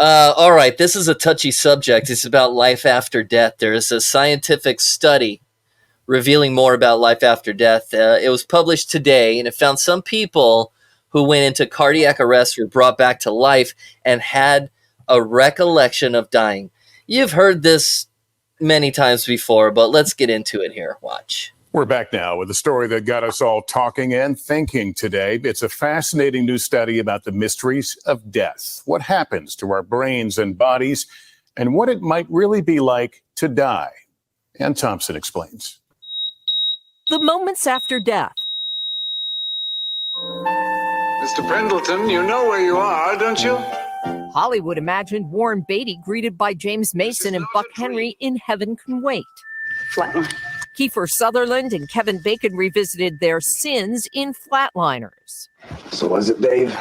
All right, this is a touchy subject. It's about life after death. There is a scientific study revealing more about life after death. It was published today, and it found some people who went into cardiac arrest were brought back to life and had a recollection of dying. You've heard this many times before, but let's get into it here. Watch. We're back now with a story that got us all talking and thinking today. It's a fascinating new study about the mysteries of death, what happens to our brains and bodies, and what it might really be like to die. Ann Thompson explains. The moments after death. Mr. Pendleton, you know where you are, don't you? Hollywood imagined Warren Beatty greeted by James Mason and Buck Henry in Heaven Can Wait. Flatline. Kiefer Sutherland and Kevin Bacon revisited their sins in Flatliners. So was it, Dave?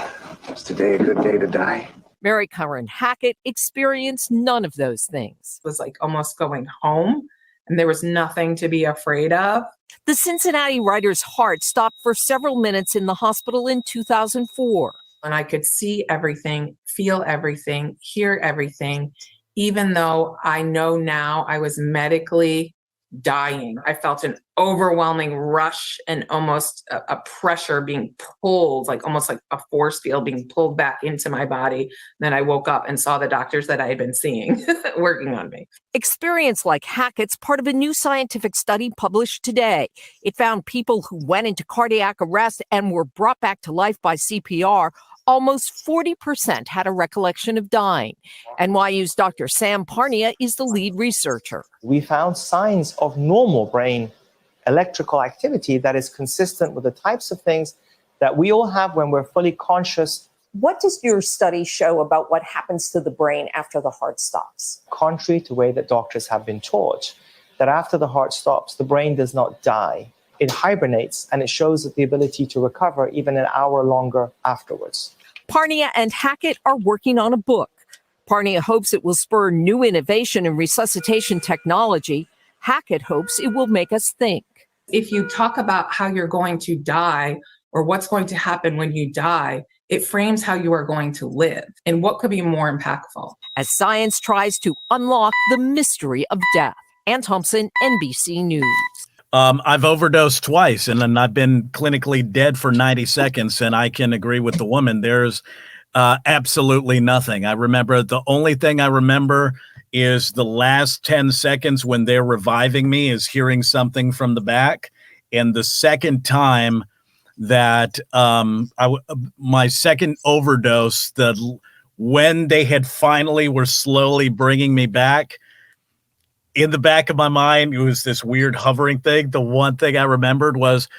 Was today a good day to die? Mary Curran Hackett experienced none of those things. It was like almost going home, and there was nothing to be afraid of. The Cincinnati writer's heart stopped for several minutes in the hospital in 2004. And I could see everything, feel everything, hear everything, even though I know now I was medically dying. I felt an overwhelming rush and almost a pressure being pulled, like almost like a force field being pulled back into my body. Then I woke up and saw the doctors that I had been seeing working on me. Experience like Hackett's part of a new scientific study published today. It found people who went into cardiac arrest and were brought back to life by CPR. Almost 40% had a recollection of dying. NYU's Dr. Sam Parnia is the lead researcher. We found signs of normal brain electrical activity that is consistent with the types of things that we all have when we're fully conscious. What does your study show about what happens to the brain after the heart stops? Contrary to the way that doctors have been taught, that after the heart stops, the brain does not die. It hibernates, and it shows the ability to recover even an hour longer afterwards. Parnia and Hackett are working on a book. Parnia hopes it will spur new innovation in resuscitation technology. Hackett hopes it will make us think. If you talk about how you're going to die or what's going to happen when you die, it frames how you are going to live and what could be more impactful. As science tries to unlock the mystery of death. Ann Thompson, NBC News. I've overdosed twice, and then I've been clinically dead for 90 seconds, and I can agree with the woman. There's absolutely nothing. I remember the only thing I remember is the last 10 seconds when they're reviving me is hearing something from the back. And the second time that my second overdose, when they had finally were slowly bringing me back, in the back of my mind, it was this weird hovering thing. The one thing I remembered was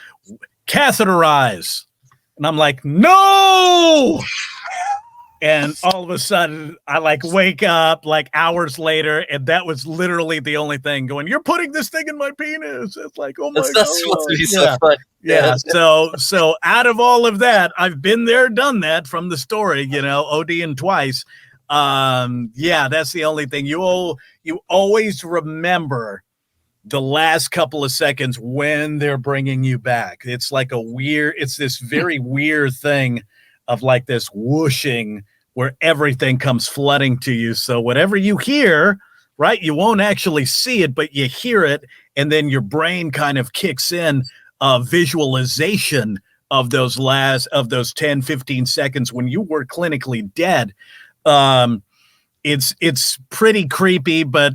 catheterize. And I'm like, no! And all of a sudden, I wake up hours later, and that was literally the only thing going, you're putting this thing in my penis. It's like, oh my God. That's supposed to be so fun. Yeah. So out of all of that, I've been there, done that from the story, ODing twice. That's the only thing. You always remember the last couple of seconds when they're bringing you back. It's it's this very weird thing of this whooshing where everything comes flooding to you. So whatever you hear, right, you won't actually see it, but you hear it. And then your brain kind of kicks in a visualization of those 10, 15 seconds when you were clinically dead. It's pretty creepy, but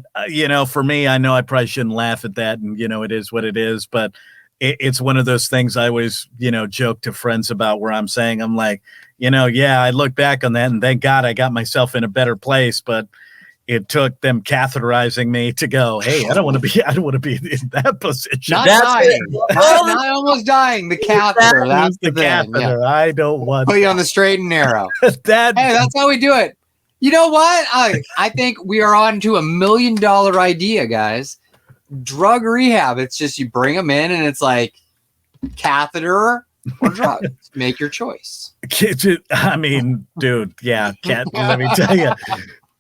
for me, I know I probably shouldn't laugh at that, and it is what it is, but it's one of those things I always joke to friends about, where I'm saying, I'm like, I look back on that and thank God I got myself in a better place, but it took them catheterizing me to go, hey, I don't want to be in that position. Not dying. Not almost dying. The catheter. That's the catheter. Yeah. I don't want put you on the straight and narrow. Hey, that's how we do it. You know what? I think we are on to $1 million idea, guys. Drug rehab. It's just you bring them in and it's like catheter or drugs. Make your choice. I mean, dude, yeah. Let me tell you.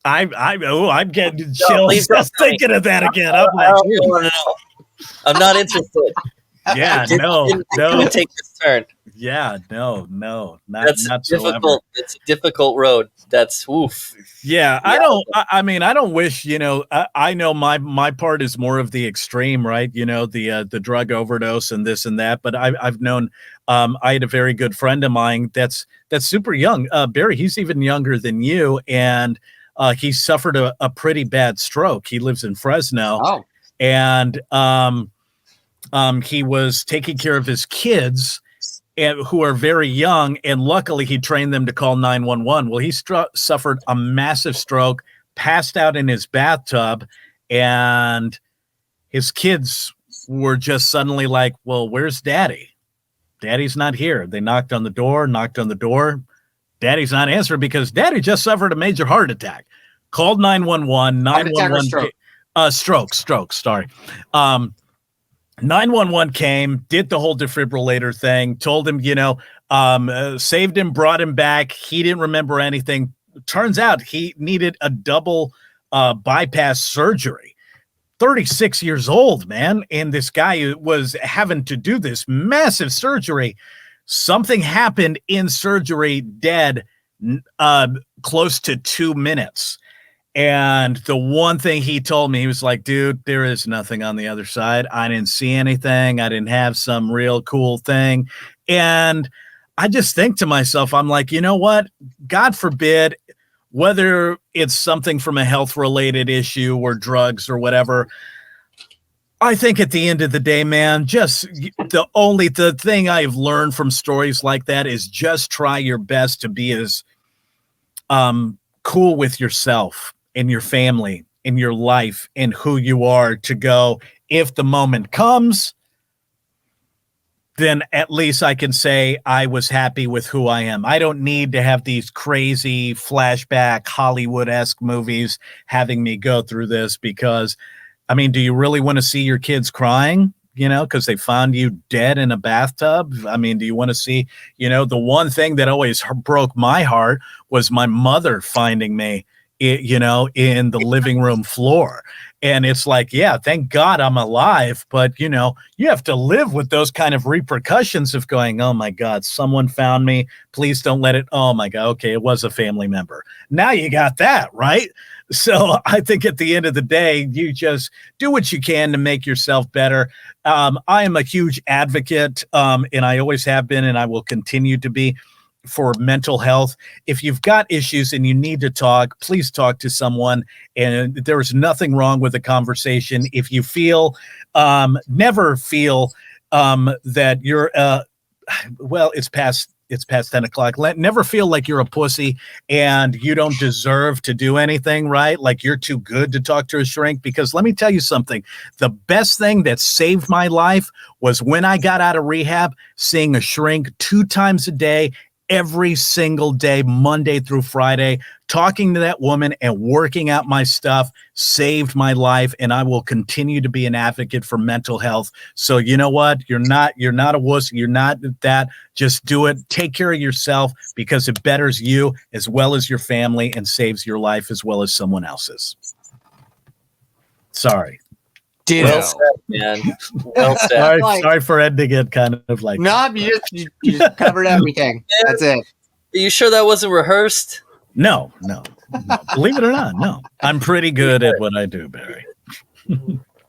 I'm getting chills just thinking of that again. I'm like, no. I'm not interested. Yeah, no, Didn't think it no. would take this turn. Yeah, no, not That's not so ever. difficult. It's a difficult road. That's oof. Yeah, I don't. I mean, I don't wish. I know my part is more of the extreme, right? The drug overdose and this and that. But I've known. I had a very good friend of mine that's super young. Barry, he's even younger than you, and he suffered a pretty bad stroke. He lives in Fresno, Oh, and he was taking care of his kids and who are very young, and luckily he trained them to call 911. Well, he suffered a massive stroke, passed out in his bathtub, and his kids were just suddenly like, well, where's daddy? Daddy's not here. They knocked on the door. Daddy's not answering because daddy just suffered a major heart attack. Called 911. Heart attack or 911 stroke, sorry. 911 came, did the whole defibrillator thing, told him, saved him, brought him back. He didn't remember anything. Turns out he needed a double bypass surgery. 36 years old, man. And this guy was having to do this massive surgery. Something happened in surgery, dead, close to 2 minutes. And the one thing he told me, he was like, dude, there is nothing on the other side. I didn't see anything. I didn't have some real cool thing. And I just think to myself, I'm like, you know what? God forbid, whether it's something from a health related issue or drugs or whatever. I think at the end of the day, man, just the thing I've learned from stories like that is just try your best to be as cool with yourself and your family and your life and who you are to go. If the moment comes, then at least I can say I was happy with who I am. I don't need to have these crazy flashback Hollywood-esque movies having me go through this because, I mean, do you really want to see your kids crying? Because they found you dead in a bathtub. I mean, do you want to see, the one thing that always broke my heart was my mother finding me, in the living room floor. And it's like, yeah, thank God I'm alive. But, you have to live with those kind of repercussions of going, oh, my God, someone found me. Please don't let it. Oh, my God. Okay, it was a family member. Now you got that, right? So I think at the end of the day, you just do what you can to make yourself better. I am a huge advocate, and I always have been, and I will continue to be, for mental health. If you've got issues and you need to talk, please talk to someone. And there is nothing wrong with a conversation. If you feel, never feel that you're, well, it's past 10 o'clock. Never feel like you're a pussy and you don't deserve to do anything, right? Like you're too good to talk to a shrink. Because let me tell you something, the best thing that saved my life was when I got out of rehab, seeing a shrink 2 times a day, every single day, Monday through Friday, talking to that woman and working out my stuff saved my life. And I will continue to be an advocate for mental health. So you know what? You're not a wuss. You're not that. Just do it. Take care of yourself because it betters you as well as your family and saves your life as well as someone else's. Sorry. Well said, man. Well said. Sorry for ending it kind of like. No, you just covered everything. That's it. Are you sure that wasn't rehearsed? No. Believe it or not, no. I'm pretty good at what I do, Barry.